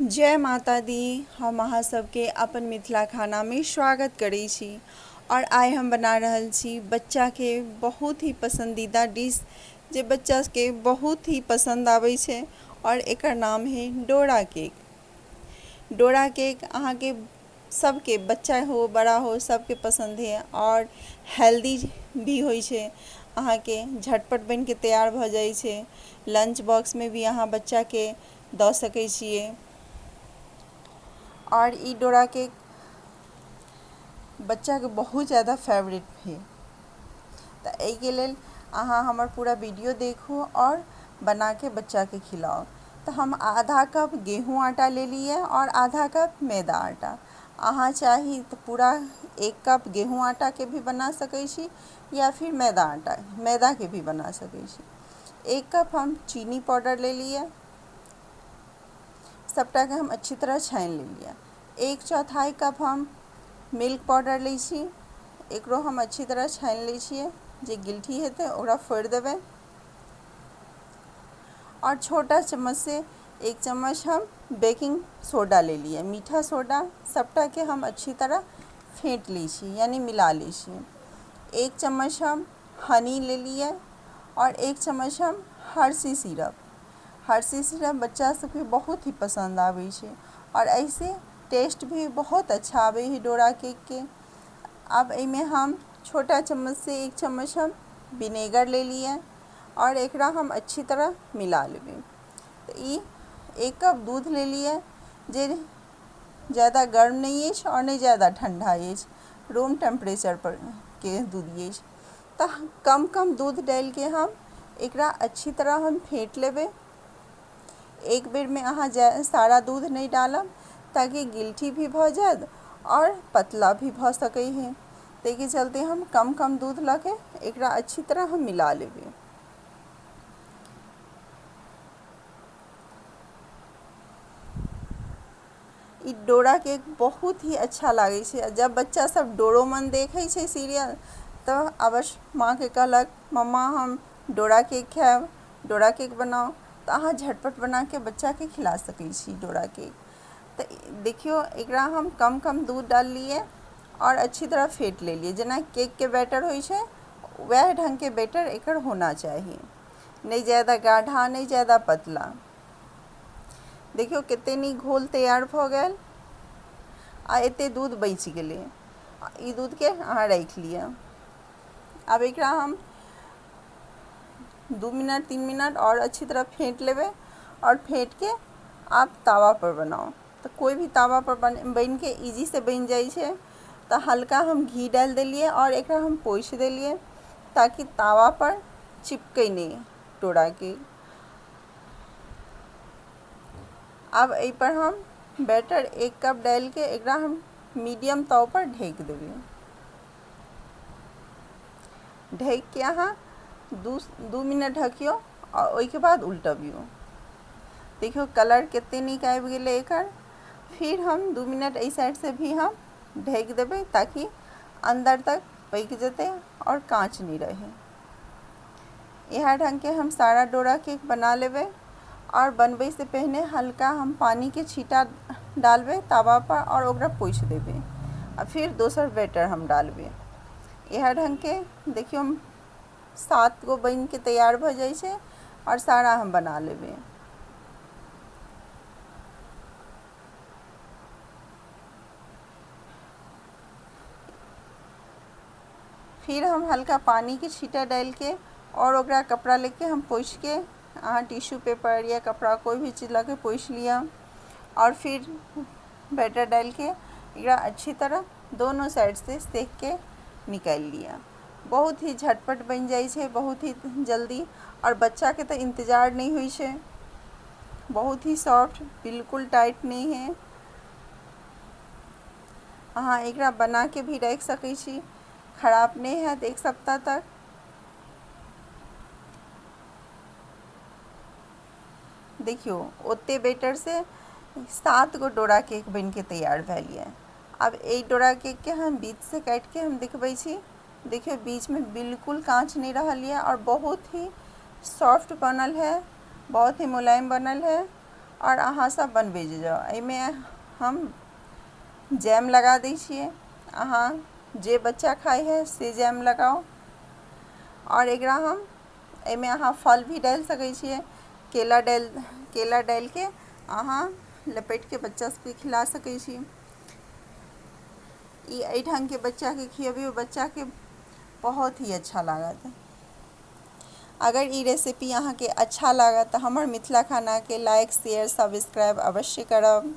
जय माता दी। हम अहाँ सबके अपन मिथिला खाना में स्वागत करै छी और आइ हम बना रहल छी बच्चा के बहुत ही पसंदीदा डिश जे बच्चा के बहुत ही पसंद आबै छै और एकर नाम है डोरा केक। डोरा केक अहाँ के सबके बच्चा हो बड़ा हो सबके पसंद है और हेल्दी भी होइ छै। अहाँ के झटपट बन के तैयार भ जाइ छै। लंच बॉक्स में भी अहाँ बच्चा के द सकै छिए और ई डोरा केक बच्चा के बहुत ज़्यादा फेवरेट है। तो एहि के लेल अहाँ हमर पूरा वीडियो देखू और बना के बच्चा के खिलाओ। तो हम आधा कप गेहूं आटा ले लिए और आधा कप मैदा आटा। अहाँ चाही तो पूरा 1 कप गेहूं आटा के भी बना सकै छी या फिर मैदा के भी बना सकै छी। 1 कप हम चीनी पाउडर ले लिए, सबटा के हम अच्छी तरह छानि लेलिए। 1/4 कप हम मिल्क पाउडर लै छी, एकरो हम अच्छी तरह छानि लै छिए। जे गिलठी हेतै ओकरा फोड़ि देबै और छोटा चम्मच से 1 चम्मच हम बेकिंग सोडा ले लिए, मीठा सोडा। सबटा के हम अच्छी तरह फेंट लै छी यानी मिला लै छी। 1 चम्मच हम हनी ले लिए और 1 चम्मच हम हर्षी सिरप बच्चा सबके बहुत ही पसंद आबै छै और ऐसे टेस्ट भी बहुत अच्छा आवे है डोरा केक के। अब एमे हम छोटा चम्मच से 1 चम्मच हम विनेगर ले लिए और एकरा हम अच्छी तरह मिला लेबै। तो ई 1 कप दूध ले लिए जे ज़्यादा गर्म नहीं है और नहीं ज़्यादा ठंडा है, रूम टेम्परेचर पर के दूध है। तो कम दूध डाल के हम एकरा अच्छी तरह हम फेंट लेबै। एक बेर में अहाँ सारा दूध नहीं डालब ताकि गिलठी भी भ जायत और पतला भी भ सकै है। ताहि चलते हम कम दूध ला के एकरा अच्छी तरह हम मिला लेबै। ई डोरा केक बहुत ही अच्छा लागे छै। जब बच्चा सब डोरोमन देखे छै सीरियल तो अवश्य माँ के कहलक मम्मा हम डोरा केक खाएब, डोरा केक बनाओ। तो अहाँ झटपट बना के बच्चा के खिला सकै छी डोरा केक। तो देखियो एकरा हम कम दूध डाल लिए और अच्छी तरह फेंट ले लिए। जेना केक के बैटर होइ छै वह ढंग के बैटर एकर होना चाहिए, नहीं ज़्यादा गाढ़ा नहीं ज़्यादा पतला। देखियो कते नीक घोल तैयार भ गेल आ एते दूध बचि गेलै। ई दूध के अहाँ राख लिअ। अब एकरा हम 2 मिनट 3 मिनट और अच्छी तरह फेंट लेबै और फेंट के आप तावा पर बनाओ। तो कोई भी तावा पर बन के इजी से बन जाइ छै। तो हल्का हम घी डाल देलिए और एकरा हम पोछि देलिए ताकि तावा पर चिपके नहीं डोरा के। अब एहि पर हम बैटर 1 कप डाल के एकरा हम मीडियम ताव पर ढक देबै। ढक के अहाँ 2 मिनट ढकियो और ओहि के बाद उल्टबियो। देखियो कलर कते नीक आबि गेलै एकर। फिर हम 2 मिनट एहि साइड से भी हम ढक देबै ताकि अंदर तक पक जेतै और कांच नहीं रहे। यह ढंग के हम सारा डोरा केक बना लेबै और बनबै से पहले हल्का हम पानी के छींटा डालबै तावा पर और ओकरा पोछि देबै और फिर दोसर बैटर हम डालबै। यह ढंग के देखियो 7 गो बन के तैयार भ जाइ छै और सारा हम बना लेबै। फिर हम हल्का पानी के छींटा डाल के और ओकरा कपड़ा लेके हम पोछि के अहाँ टिश्यू पेपर या कपड़ा कोई भी चीज़ लगे पोछि लिया और फिर बैटर डाल के एकरा अच्छी तरह दोनों साइड से सेक के निकाल लिया। बहुत ही झटपट बन जाइ छै, बहुत ही जल्दी और बच्चा के तो इंतजार नहीं हुई छै। बहुत ही सॉफ्ट, बिल्कुल टाइट नहीं है। अहाँ एकरा बना के भी रख सकै छी, खराब नहीं हैत 1 सप्ताह तक। देखियो ओते बैटर से 7 गो डोरा केक बन के तैयार भेल ये। अब ए डोरा केक के हम बीच से काट के हम दिखबै छी। देखियो बीच में बिल्कुल कांच नहीं रहल है और बहुत ही सॉफ्ट बनल है, बहुत ही मुलायम बनल है और अहाँ सब बनबे जाओ। एहिमे हम जैम लगा दै छियै, अहाँ जे बच्चा खाइ है से जैम लगाओ। और एकरा हम एहिमे अहाँ फल भी डालि सकै छियै, केला डालि के अहाँ लपेट के बच्चा सबके खिला सकै छी। एहि ढंग के बच्चा के खियेबै, बच्चा के बहुत ही अच्छा लागत। अगर ई रेसिपी अहाँ के अच्छा लागत तऽ हमर मिथिला खाना के लाइक शेयर सब्सक्राइब अवश्य करब।